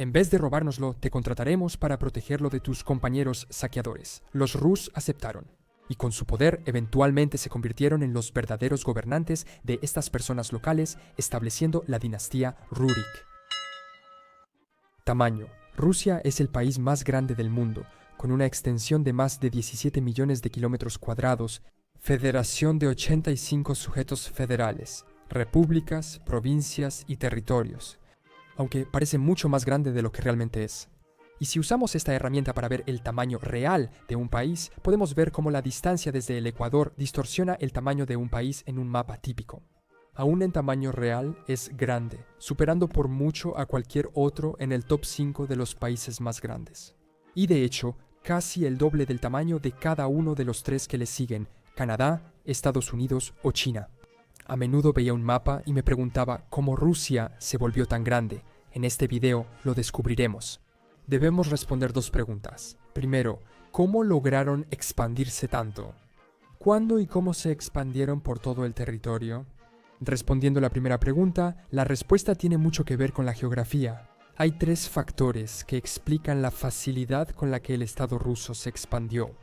En vez de robárnoslo, te contrataremos para protegerlo de tus compañeros saqueadores. Los Rus aceptaron, y con su poder eventualmente se convirtieron en los verdaderos gobernantes de estas personas locales, estableciendo la dinastía Rurik. Tamaño. Rusia es el país más grande del mundo, con una extensión de más de 17 millones de kilómetros cuadrados, federación de 85 sujetos federales, repúblicas, provincias y territorios, aunque parece mucho más grande de lo que realmente es. Y si usamos esta herramienta para ver el tamaño real de un país, podemos ver cómo la distancia desde el Ecuador distorsiona el tamaño de un país en un mapa típico. Aún en tamaño real es grande, superando por mucho a cualquier otro en el top 5 de los países más grandes. Y de hecho, casi el doble del tamaño de cada uno de los tres que le siguen: Canadá, Estados Unidos o China. A menudo veía un mapa y me preguntaba cómo Rusia se volvió tan grande. En este video lo descubriremos. Debemos responder dos preguntas. Primero, ¿cómo lograron expandirse tanto? ¿Cuándo y cómo se expandieron por todo el territorio? Respondiendo a la primera pregunta, la respuesta tiene mucho que ver con la geografía. Hay tres factores que explican la facilidad con la que el Estado ruso se expandió.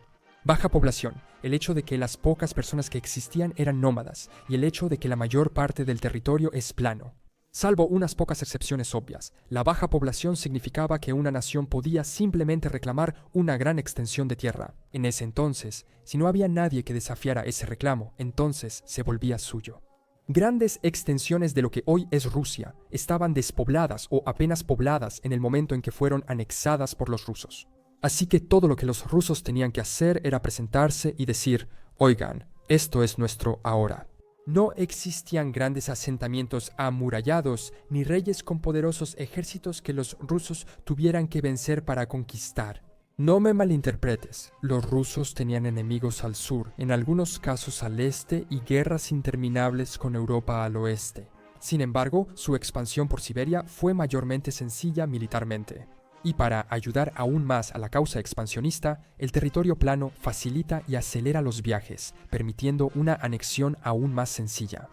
Baja población, el hecho de que las pocas personas que existían eran nómadas, y el hecho de que la mayor parte del territorio es plano. Salvo unas pocas excepciones obvias, la baja población significaba que una nación podía simplemente reclamar una gran extensión de tierra. En ese entonces, si no había nadie que desafiara ese reclamo, entonces se volvía suyo. Grandes extensiones de lo que hoy es Rusia estaban despobladas o apenas pobladas en el momento en que fueron anexadas por los rusos. Así que todo lo que los rusos tenían que hacer era presentarse y decir: oigan, esto es nuestro ahora. No existían grandes asentamientos amurallados ni reyes con poderosos ejércitos que los rusos tuvieran que vencer para conquistar. No me malinterpretes, los rusos tenían enemigos al sur, en algunos casos al este, y guerras interminables con Europa al oeste. Sin embargo, su expansión por Siberia fue mayormente sencilla militarmente. Y para ayudar aún más a la causa expansionista, el territorio plano facilita y acelera los viajes, permitiendo una anexión aún más sencilla.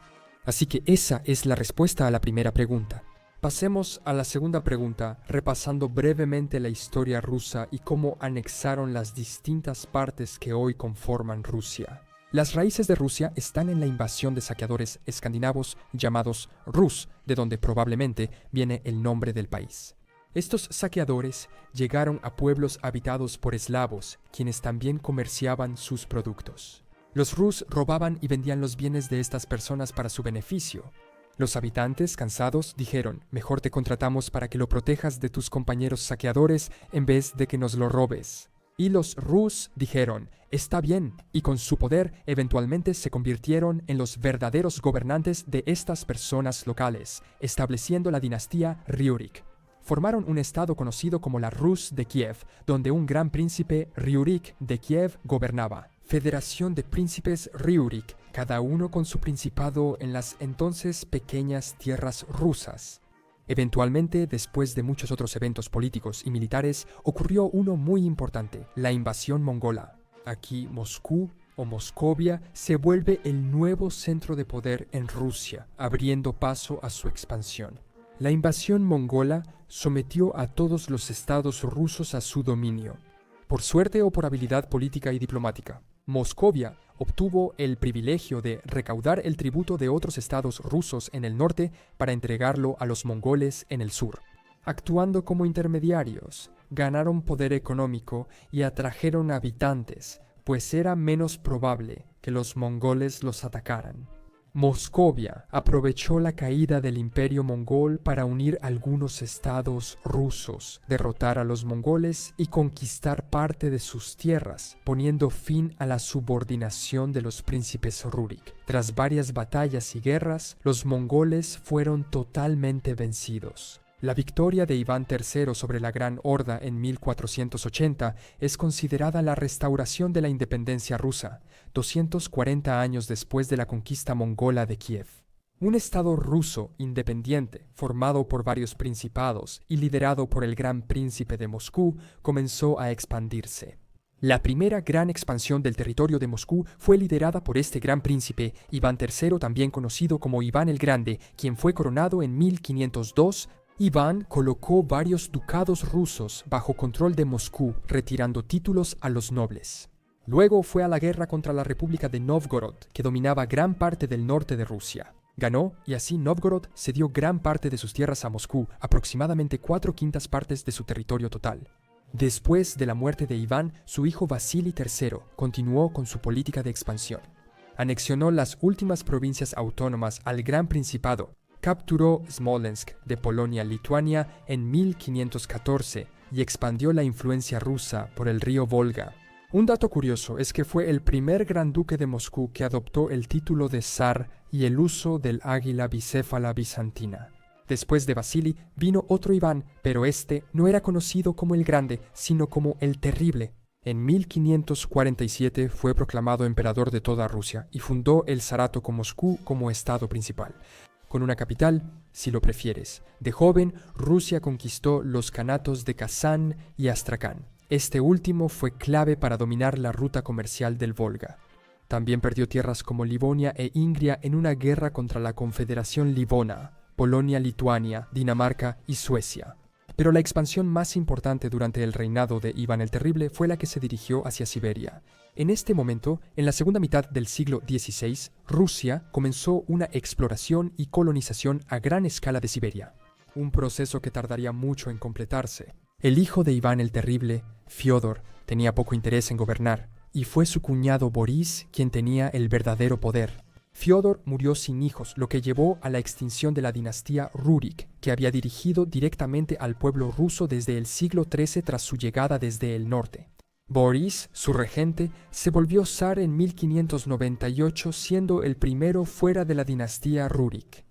Así que esa es la respuesta a la primera pregunta. Pasemos a la segunda pregunta, repasando brevemente la historia rusa y cómo anexaron las distintas partes que hoy conforman Rusia. Las raíces de Rusia están en la invasión de saqueadores escandinavos llamados Rus, de donde probablemente viene el nombre del país. Estos saqueadores llegaron a pueblos habitados por eslavos, quienes también comerciaban sus productos. Los Rus robaban y vendían los bienes de estas personas para su beneficio. Los habitantes, cansados, dijeron: mejor te contratamos para que lo protejas de tus compañeros saqueadores en vez de que nos lo robes. Y los Rus dijeron: está bien, y con su poder eventualmente se convirtieron en los verdaderos gobernantes de estas personas locales, estableciendo la dinastía Ryurik. Formaron un estado conocido como la Rus de Kiev, donde un gran príncipe Ryurik de Kiev gobernaba. Federación de príncipes Ryurik, cada uno con su principado en las entonces pequeñas tierras rusas. Eventualmente, después de muchos otros eventos políticos y militares, ocurrió uno muy importante: la invasión mongola. Aquí Moscú o Moscovia se vuelve el nuevo centro de poder en Rusia, abriendo paso a su expansión. La invasión mongola sometió a todos los estados rusos a su dominio, por suerte o por habilidad política y diplomática. Moscovia obtuvo el privilegio de recaudar el tributo de otros estados rusos en el norte para entregarlo a los mongoles en el sur. Actuando como intermediarios, ganaron poder económico y atrajeron habitantes, pues era menos probable que los mongoles los atacaran. Moscovia aprovechó la caída del imperio mongol para unir algunos estados rusos, derrotar a los mongoles y conquistar parte de sus tierras, poniendo fin a la subordinación de los príncipes Rurik. Tras varias batallas y guerras, los mongoles fueron totalmente vencidos. La victoria de Iván III sobre la Gran Horda en 1480 es considerada la restauración de la independencia rusa, 240 años después de la conquista mongola de Kiev. Un estado ruso independiente, formado por varios principados y liderado por el Gran Príncipe de Moscú, comenzó a expandirse. La primera gran expansión del territorio de Moscú fue liderada por este gran príncipe, Iván III, también conocido como Iván el Grande, quien fue coronado en 1502 Iván colocó varios ducados rusos bajo control de Moscú, retirando títulos a los nobles. Luego fue a la guerra contra la República de Nóvgorod, que dominaba gran parte del norte de Rusia. Ganó y así Nóvgorod cedió gran parte de sus tierras a Moscú, aproximadamente 4/5 partes de su territorio total. Después de la muerte de Iván, su hijo Vasili III continuó con su política de expansión. Anexionó las últimas provincias autónomas al Gran Principado, capturó Smolensk de Polonia-Lituania en 1514 y expandió la influencia rusa por el río Volga. Un dato curioso es que fue el primer gran duque de Moscú que adoptó el título de zar y el uso del águila bicéfala bizantina. Después de Vasili vino otro Iván, pero este no era conocido como el Grande, sino como el Terrible. En 1547 fue proclamado emperador de toda Rusia y fundó el zarato con Moscú como estado principal, con una capital, si lo prefieres. De joven, Rusia conquistó los kanatos de Kazán y Astracán. Este último fue clave para dominar la ruta comercial del Volga. También perdió tierras como Livonia e Ingria en una guerra contra la Confederación Livona, Polonia, Lituania, Dinamarca y Suecia. Pero la expansión más importante durante el reinado de Iván el Terrible fue la que se dirigió hacia Siberia. En este momento, en la segunda mitad del siglo XVI, Rusia comenzó una exploración y colonización a gran escala de Siberia, un proceso que tardaría mucho en completarse. El hijo de Iván el Terrible, Fiódor, tenía poco interés en gobernar, y fue su cuñado Borís quien tenía el verdadero poder. Fiódor murió sin hijos, lo que llevó a la extinción de la dinastía Rurik, que había dirigido directamente al pueblo ruso desde el siglo XIII tras su llegada desde el norte. Borís, su regente, se volvió zar en 1598, siendo el primero fuera de la dinastía Rurik.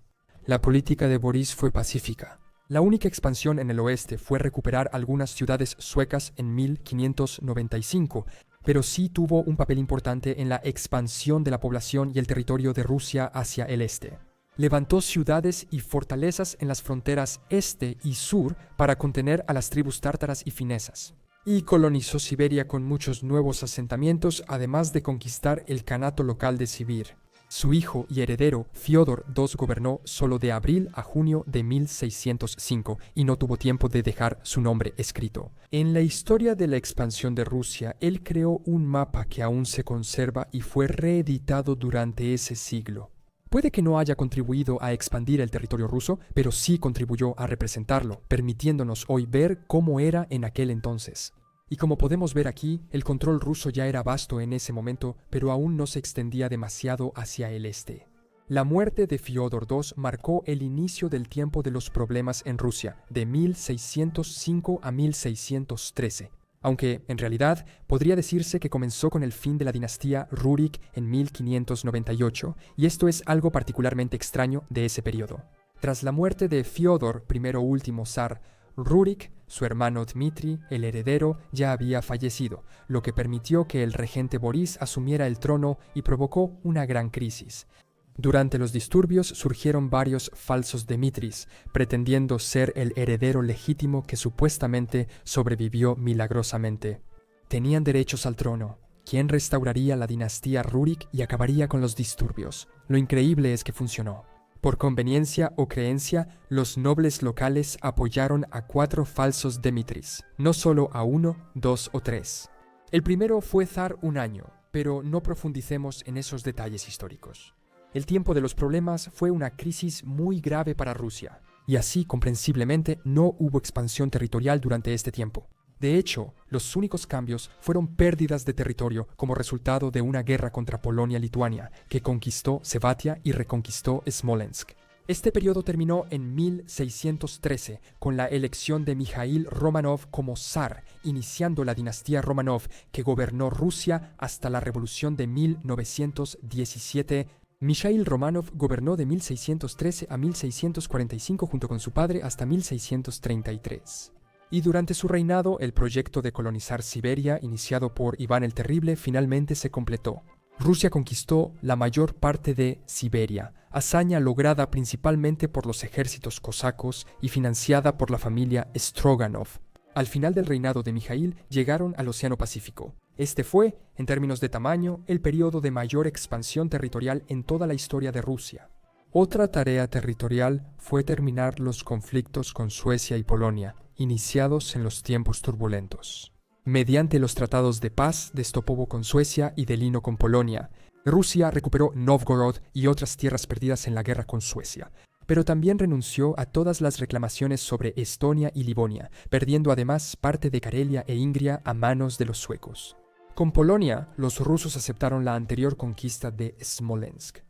La política de Borís fue pacífica. La única expansión en el oeste fue recuperar algunas ciudades suecas en 1595, pero sí tuvo un papel importante en la expansión de la población y el territorio de Rusia hacia el este. Levantó ciudades y fortalezas en las fronteras este y sur para contener a las tribus tártaras y finesas. Y colonizó Siberia con muchos nuevos asentamientos, además de conquistar el kanato local de Sibir. Su hijo y heredero, Fiódor II, gobernó solo de abril a junio de 1605 y no tuvo tiempo de dejar su nombre escrito. En la historia de la expansión de Rusia, él creó un mapa que aún se conserva y fue reeditado durante ese siglo. Puede que no haya contribuido a expandir el territorio ruso, pero sí contribuyó a representarlo, permitiéndonos hoy ver cómo era en aquel entonces. Y como podemos ver aquí, el control ruso ya era vasto en ese momento, pero aún no se extendía demasiado hacia el este. La muerte de Fiódor II marcó el inicio del tiempo de los problemas en Rusia, de 1605 a 1613, aunque en realidad podría decirse que comenzó con el fin de la dinastía Rurik en 1598, y esto es algo particularmente extraño de ese periodo. Tras la muerte de Fiódor, primero último zar, Rurik, su hermano Dmitri, el heredero, ya había fallecido, lo que permitió que el regente Borís asumiera el trono y provocó una gran crisis. Durante los disturbios surgieron varios falsos Dmitris, pretendiendo ser el heredero legítimo que supuestamente sobrevivió milagrosamente. Tenían derechos al trono, quien restauraría la dinastía Rurik y acabaría con los disturbios. Lo increíble es que funcionó. Por conveniencia o creencia, los nobles locales apoyaron a 4 falsos Dmitris, no solo a 1, 2 o 3. El primero fue zar un año, pero no profundicemos en esos detalles históricos. El tiempo de los problemas fue una crisis muy grave para Rusia, y así comprensiblemente no hubo expansión territorial durante este tiempo. De hecho, los únicos cambios fueron pérdidas de territorio como resultado de una guerra contra Polonia-Lituania, que conquistó Sevatia y reconquistó Smolensk. Este periodo terminó en 1613 con la elección de Mijaíl Románov como zar, iniciando la dinastía Románov, que gobernó Rusia hasta la revolución de 1917. Mijaíl Románov gobernó de 1613 a 1645 junto con su padre hasta 1633. Y durante su reinado, el proyecto de colonizar Siberia, iniciado por Iván el Terrible, finalmente se completó. Rusia conquistó la mayor parte de Siberia, hazaña lograda principalmente por los ejércitos cosacos y financiada por la familia Stroganov. Al final del reinado de Mijaíl llegaron al Océano Pacífico. Este fue, en términos de tamaño, el periodo de mayor expansión territorial en toda la historia de Rusia. Otra tarea territorial fue terminar los conflictos con Suecia y Polonia, iniciados en los tiempos turbulentos. Mediante los tratados de paz de Estopovo con Suecia y de Lino con Polonia, Rusia recuperó Novgorod y otras tierras perdidas en la guerra con Suecia, pero también renunció a todas las reclamaciones sobre Estonia y Livonia, perdiendo además parte de Karelia e Ingria a manos de los suecos. Con Polonia, los rusos aceptaron la anterior conquista de Smolensk.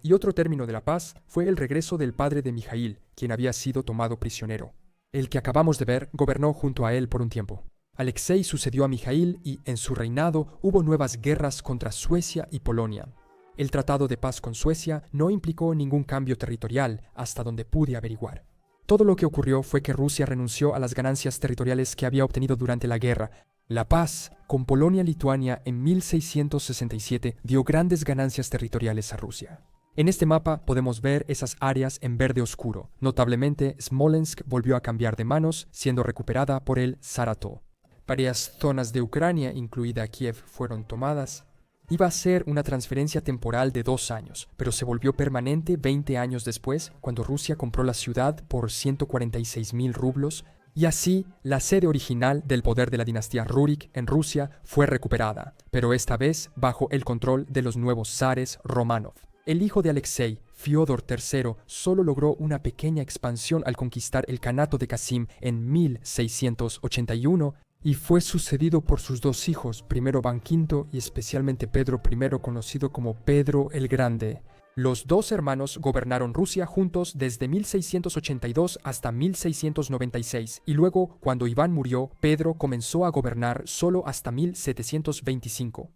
Y otro término de la paz fue el regreso del padre de Mijaíl, quien había sido tomado prisionero. El que acabamos de ver gobernó junto a él por un tiempo. Alexei sucedió a Mijaíl y, en su reinado, hubo nuevas guerras contra Suecia y Polonia. El tratado de paz con Suecia no implicó ningún cambio territorial, hasta donde pude averiguar. Todo lo que ocurrió fue que Rusia renunció a las ganancias territoriales que había obtenido durante la guerra. La paz con Polonia-Lituania en 1667 dio grandes ganancias territoriales a Rusia. En este mapa podemos ver esas áreas en verde oscuro. Notablemente, Smolensk volvió a cambiar de manos, siendo recuperada por el Saratov. Varias zonas de Ucrania, incluida Kiev, fueron tomadas. Iba a ser una transferencia temporal de 2 años, pero se volvió permanente 20 años después, cuando Rusia compró la ciudad por 146.000 rublos, y así la sede original del poder de la dinastía Rurik en Rusia fue recuperada, pero esta vez bajo el control de los nuevos zares Romanov. El hijo de Alexei, Fiódor III, solo logró una pequeña expansión al conquistar el Kanato de Kasim en 1681, y fue sucedido por sus 2 hijos, primero Iván V y especialmente Pedro I, conocido como Pedro el Grande. Los 2 hermanos gobernaron Rusia juntos desde 1682 hasta 1696, y luego, cuando Iván murió, Pedro comenzó a gobernar solo hasta 1725.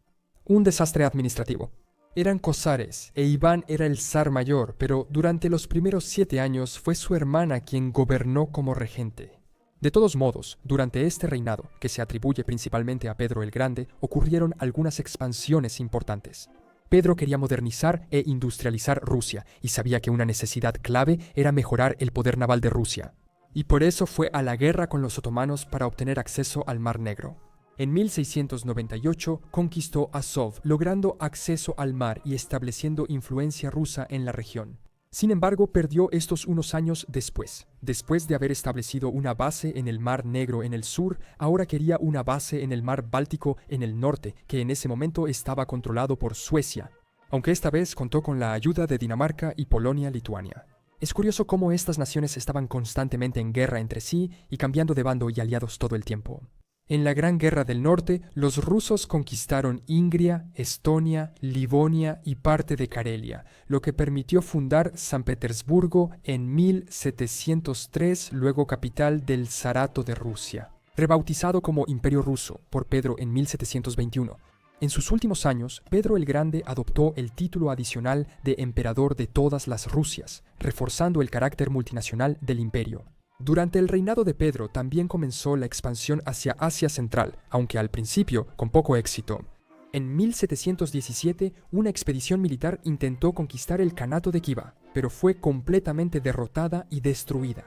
Un desastre administrativo. Eran cosares, e Iván era el zar mayor, pero durante los primeros 7 años fue su hermana quien gobernó como regente. De todos modos, durante este reinado, que se atribuye principalmente a Pedro el Grande, ocurrieron algunas expansiones importantes. Pedro quería modernizar e industrializar Rusia, y sabía que una necesidad clave era mejorar el poder naval de Rusia. Y por eso fue a la guerra con los otomanos para obtener acceso al Mar Negro. En 1698 conquistó Azov, logrando acceso al mar y estableciendo influencia rusa en la región. Sin embargo, perdió estos unos años después. Después de haber establecido una base en el Mar Negro en el sur, ahora quería una base en el Mar Báltico en el norte, que en ese momento estaba controlado por Suecia, aunque esta vez contó con la ayuda de Dinamarca y Polonia-Lituania. Es curioso cómo estas naciones estaban constantemente en guerra entre sí y cambiando de bando y aliados todo el tiempo. En la Gran Guerra del Norte, los rusos conquistaron Ingria, Estonia, Livonia y parte de Karelia, lo que permitió fundar San Petersburgo en 1703, luego capital del Zarato de Rusia, rebautizado como Imperio Ruso por Pedro en 1721. En sus últimos años, Pedro el Grande adoptó el título adicional de Emperador de todas las Rusias, reforzando el carácter multinacional del imperio. Durante el reinado de Pedro también comenzó la expansión hacia Asia Central, aunque al principio con poco éxito. En 1717, una expedición militar intentó conquistar el Kanato de Khiva, pero fue completamente derrotada y destruida.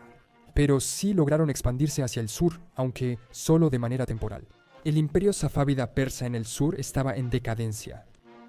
Pero sí lograron expandirse hacia el sur, aunque solo de manera temporal. El imperio safávida persa en el sur estaba en decadencia.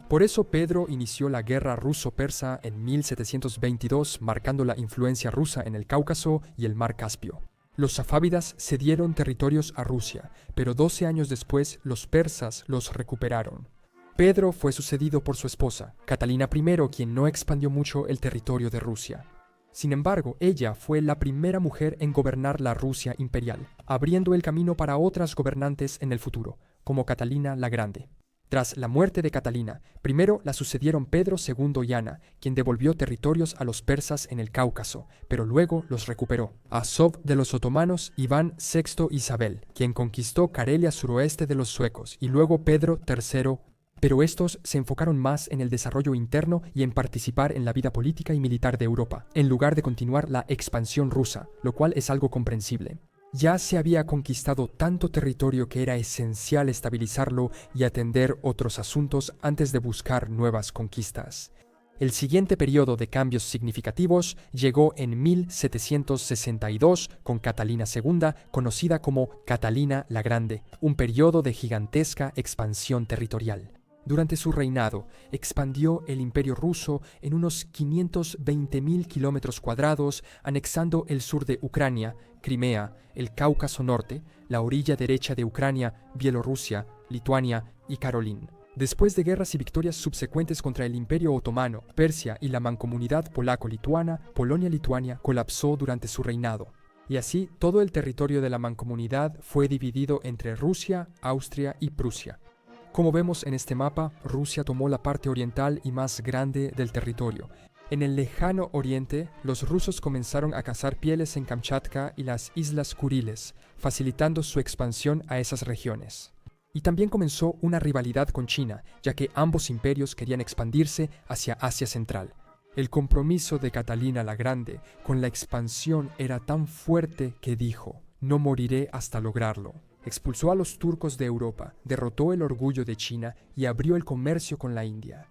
Por eso Pedro inició la guerra ruso-persa en 1722, marcando la influencia rusa en el Cáucaso y el Mar Caspio. Los safávidas cedieron territorios a Rusia, pero 12 años después los persas los recuperaron. Pedro fue sucedido por su esposa, Catalina I, quien no expandió mucho el territorio de Rusia. Sin embargo, ella fue la primera mujer en gobernar la Rusia imperial, abriendo el camino para otras gobernantes en el futuro, como Catalina la Grande. Tras la muerte de Catalina, primero la sucedieron Pedro II y Ana, quien devolvió territorios a los persas en el Cáucaso, pero luego los recuperó. Azov de los otomanos, Iván VI Isabel, quien conquistó Karelia suroeste de los suecos, y luego Pedro III, pero estos se enfocaron más en el desarrollo interno y en participar en la vida política y militar de Europa, en lugar de continuar la expansión rusa, lo cual es algo comprensible. Ya se había conquistado tanto territorio que era esencial estabilizarlo y atender otros asuntos antes de buscar nuevas conquistas. El siguiente periodo de cambios significativos llegó en 1762 con Catalina II, conocida como Catalina la Grande, un periodo de gigantesca expansión territorial. Durante su reinado, expandió el Imperio ruso en unos 520.000 kilómetros cuadrados, anexando el sur de Ucrania, Crimea, el Cáucaso Norte, la orilla derecha de Ucrania, Bielorrusia, Lituania y Karolín. Después de guerras y victorias subsecuentes contra el Imperio Otomano, Persia y la mancomunidad polaco-lituana, Polonia-Lituania colapsó durante su reinado. Y así, todo el territorio de la mancomunidad fue dividido entre Rusia, Austria y Prusia. Como vemos en este mapa, Rusia tomó la parte oriental y más grande del territorio. En el lejano oriente, los rusos comenzaron a cazar pieles en Kamchatka y las Islas Kuriles, facilitando su expansión a esas regiones. Y también comenzó una rivalidad con China, ya que ambos imperios querían expandirse hacia Asia Central. El compromiso de Catalina la Grande con la expansión era tan fuerte que dijo: «No moriré hasta lograrlo». Expulsó a los turcos de Europa, derrotó el orgullo de China y abrió el comercio con la India.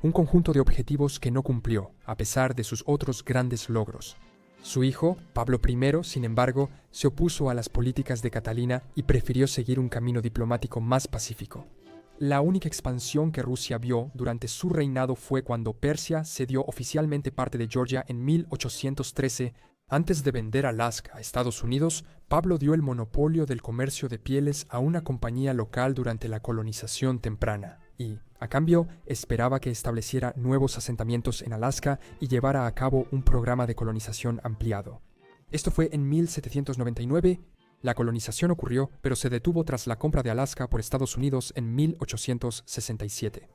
Un conjunto de objetivos que no cumplió, a pesar de sus otros grandes logros. Su hijo, Pablo I, sin embargo, se opuso a las políticas de Catalina y prefirió seguir un camino diplomático más pacífico. La única expansión que Rusia vio durante su reinado fue cuando Persia cedió oficialmente parte de Georgia en 1813. Antes de vender Alaska a Estados Unidos, Pablo dio el monopolio del comercio de pieles a una compañía local durante la colonización temprana y, a cambio, esperaba que estableciera nuevos asentamientos en Alaska y llevara a cabo un programa de colonización ampliado. Esto fue en 1799. La colonización ocurrió, pero se detuvo tras la compra de Alaska por Estados Unidos en 1867.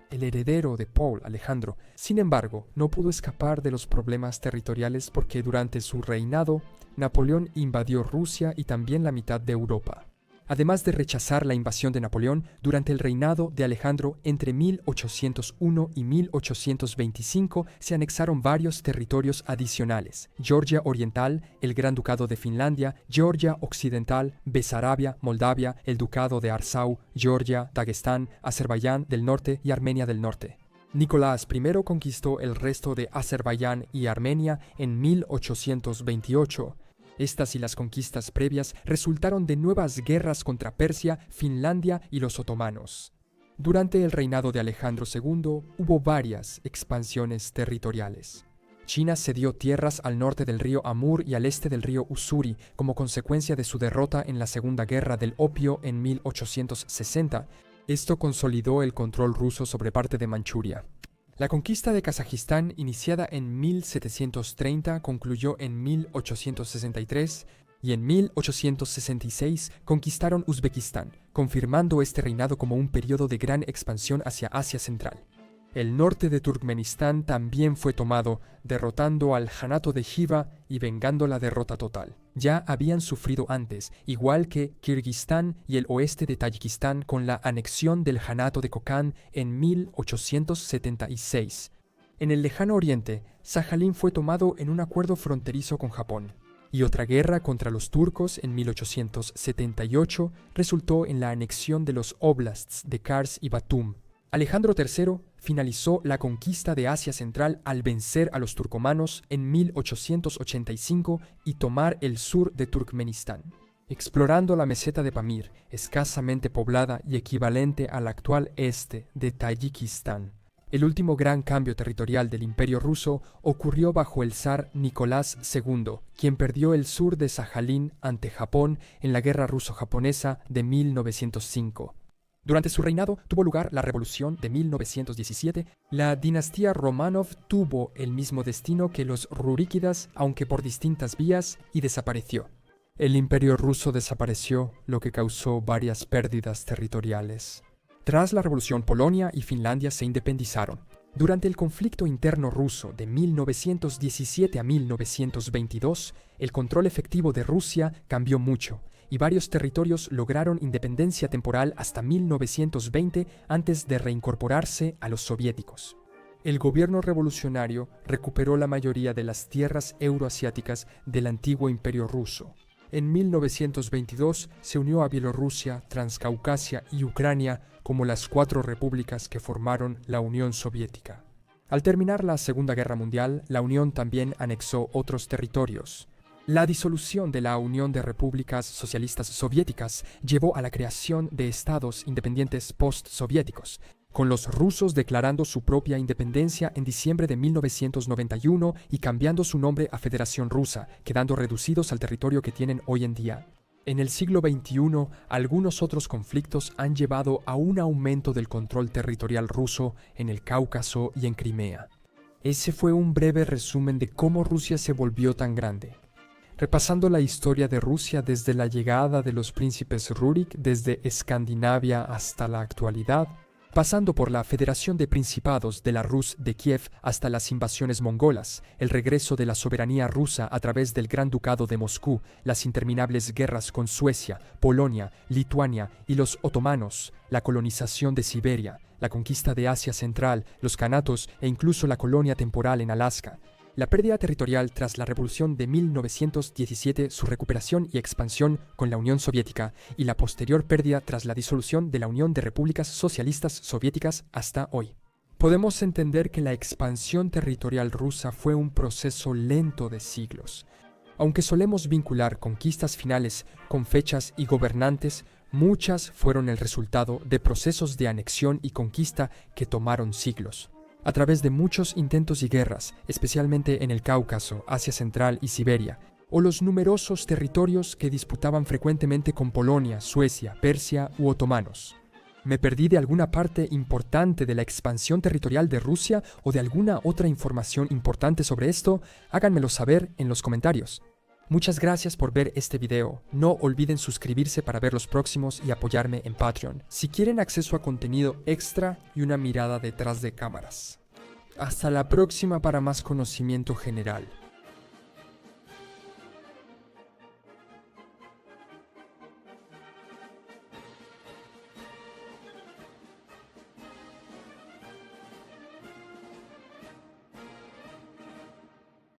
El heredero de Paul, Alejandro, sin embargo, no pudo escapar de los problemas territoriales porque durante su reinado, Napoleón invadió Rusia y también la mitad de Europa. Además de rechazar la invasión de Napoleón, durante el reinado de Alejandro, entre 1801 y 1825, se anexaron varios territorios adicionales: Georgia Oriental, el Gran Ducado de Finlandia, Georgia Occidental, Besarabia, Moldavia, el Ducado de Arsau, Georgia, Dagestán, Azerbaiyán del Norte y Armenia del Norte. Nicolás I conquistó el resto de Azerbaiyán y Armenia en 1828. Estas y las conquistas previas resultaron de nuevas guerras contra Persia, Finlandia y los otomanos. Durante el reinado de Alejandro II hubo varias expansiones territoriales. China cedió tierras al norte del río Amur y al este del río Ussuri como consecuencia de su derrota en la Segunda Guerra del Opio en 1860. Esto consolidó el control ruso sobre parte de Manchuria. La conquista de Kazajistán, iniciada en 1730, concluyó en 1863 y en 1866 conquistaron Uzbekistán, confirmando este reinado como un periodo de gran expansión hacia Asia Central. El norte de Turkmenistán también fue tomado, derrotando al Janato de Khiva y vengando la derrota total. Ya habían sufrido antes, igual que Kirguistán y el oeste de Tayikistán con la anexión del Janato de Kokand en 1876. En el lejano oriente, Sajalín fue tomado en un acuerdo fronterizo con Japón. Y otra guerra contra los turcos en 1878 resultó en la anexión de los oblasts de Kars y Batum. Alejandro III finalizó la conquista de Asia Central al vencer a los turcomanos en 1885 y tomar el sur de Turkmenistán, explorando la meseta de Pamir, escasamente poblada y equivalente al actual este de Tayikistán. El último gran cambio territorial del Imperio ruso ocurrió bajo el zar Nicolás II, quien perdió el sur de Sajalín ante Japón en la Guerra Ruso-Japonesa de 1905. Durante su reinado tuvo lugar la Revolución de 1917. La dinastía Románov tuvo el mismo destino que los Ruríkidas, aunque por distintas vías, y desapareció. El Imperio ruso desapareció, lo que causó varias pérdidas territoriales. Tras la Revolución, Polonia y Finlandia se independizaron. Durante el conflicto interno ruso de 1917 a 1922, el control efectivo de Rusia cambió mucho, y varios territorios lograron independencia temporal hasta 1920 antes de reincorporarse a los soviéticos. El gobierno revolucionario recuperó la mayoría de las tierras euroasiáticas del antiguo Imperio ruso. En 1922 se unió a Bielorrusia, Transcaucasia y Ucrania como las 4 repúblicas que formaron la Unión Soviética. Al terminar la Segunda Guerra Mundial, la Unión también anexó otros territorios. La disolución de la Unión de Repúblicas Socialistas Soviéticas llevó a la creación de estados independientes post-soviéticos. con los rusos declarando su propia independencia en diciembre de 1991 y cambiando su nombre a Federación Rusa, quedando reducidos al territorio que tienen hoy en día. En el siglo XXI, algunos otros conflictos han llevado a un aumento del control territorial ruso en el Cáucaso y en Crimea. Ese fue un breve resumen de cómo Rusia se volvió tan grande. Repasando la historia de Rusia desde la llegada de los príncipes Rurik desde Escandinavia hasta la actualidad, pasando por la Federación de Principados de la Rus de Kiev hasta las invasiones mongolas, el regreso de la soberanía rusa a través del Gran Ducado de Moscú, las interminables guerras con Suecia, Polonia, Lituania y los otomanos, la colonización de Siberia, la conquista de Asia Central, los kanatos e incluso la colonia temporal en Alaska. La pérdida territorial tras la Revolución de 1917, su recuperación y expansión con la Unión Soviética y la posterior pérdida tras la disolución de la Unión de Repúblicas Socialistas Soviéticas hasta hoy. Podemos entender que la expansión territorial rusa fue un proceso lento de siglos. Aunque solemos vincular conquistas finales con fechas y gobernantes, muchas fueron el resultado de procesos de anexión y conquista que tomaron siglos. A través de muchos intentos y guerras, especialmente en el Cáucaso, Asia Central y Siberia, o los numerosos territorios que disputaban frecuentemente con Polonia, Suecia, Persia u otomanos. ¿Me perdí de alguna parte importante de la expansión territorial de Rusia o de alguna otra información importante sobre esto? Háganmelo saber en los comentarios. Muchas gracias por ver este video. No olviden suscribirse para ver los próximos y apoyarme en Patreon, si quieren acceso a contenido extra y una mirada detrás de cámaras. Hasta la próxima para más conocimiento general.